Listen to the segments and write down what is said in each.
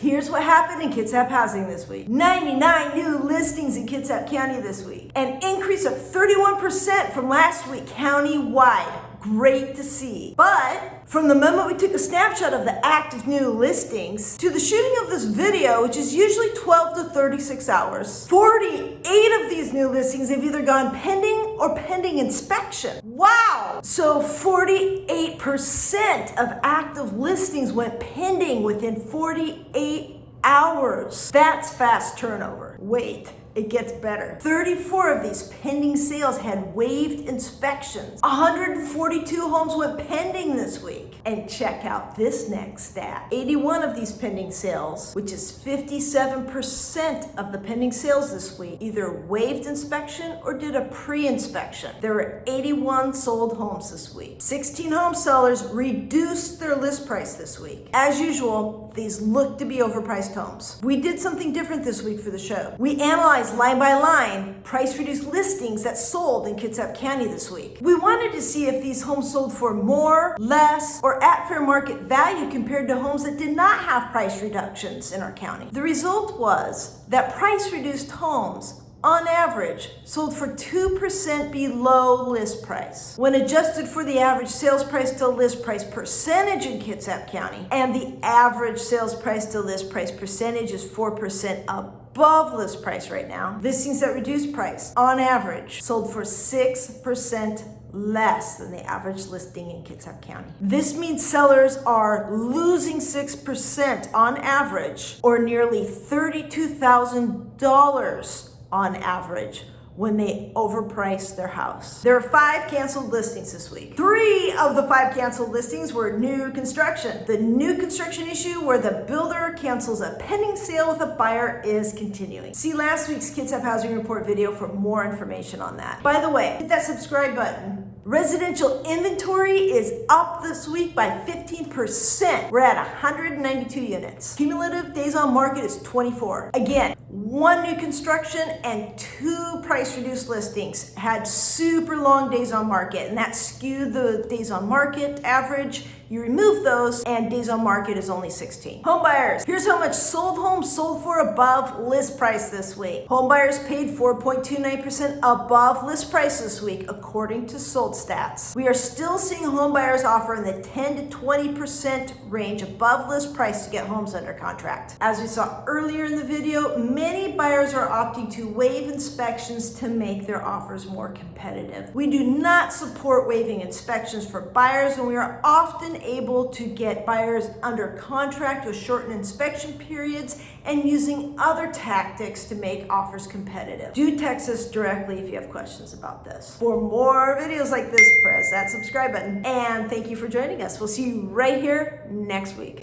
Here's what happened in Kitsap Housing this week. 99 new listings in Kitsap County this week. An increase of 31% from last week county-wide. Great to see. But from the moment we took a snapshot of the active new listings to the shooting of this video, which is usually 12 to 36 hours, 48 of these new listings have either gone pending or pending inspection. Wow! So 48% of active listings went pending within 48 hours. That's fast turnover. Wait. It gets better. 34 of these pending sales had waived inspections. 142 homes went pending this week. And check out this next stat. 81 of these pending sales, which is 57% of the pending sales this week, either waived inspection or did a pre-inspection. There were 81 sold homes this week. 16 home sellers reduced their list price this week. As usual, these look to be overpriced homes. We did something different this week for the show. We analyzed line by line price reduced listings that sold in Kitsap County this week. We wanted to see if these homes sold for more, less, or at fair market value compared to homes that did not have price reductions in our county. The result was that price reduced homes on average sold for 2% below list price. When adjusted for the average sales price to list price percentage in Kitsap County, and the average sales price to list price percentage is 4% above list price right now, listings at reduced price on average sold for 6% less than the average listing in Kitsap County. This means sellers are losing 6% on average, or nearly $32,000 on average, when they overpriced their house. There are 5 canceled listings this week. 3 of the 5 canceled listings were new construction. The new construction issue where the builder cancels a pending sale with a buyer is continuing. See last week's Kitsap Housing Report video for more information on that. By the way, hit that subscribe button. Residential inventory is up this week by 15%. We're at 192 units. Cumulative days on market is 24. Again, 1 new construction and 2 price reduced listings had super long days on market, and that skewed the days on market average. You remove those and days on market is only 16. Home buyers. Here's how much sold homes sold for above list price this week. Home buyers paid 4.29% above list price this week, according to sold stats. We are still seeing home buyers offer in the 10 to 20% range above list price to get homes under contract. As we saw earlier in the video, many buyers are opting to waive inspections to make their offers more competitive. We do not support waiving inspections for buyers, and we are often able to get buyers under contract with shortened inspection periods and using other tactics to make offers competitive. Do text us directly if you have questions about this. For more videos like this, press that subscribe button. And thank you for joining us. We'll see you right here next week.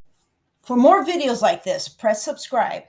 For more videos like this, press subscribe.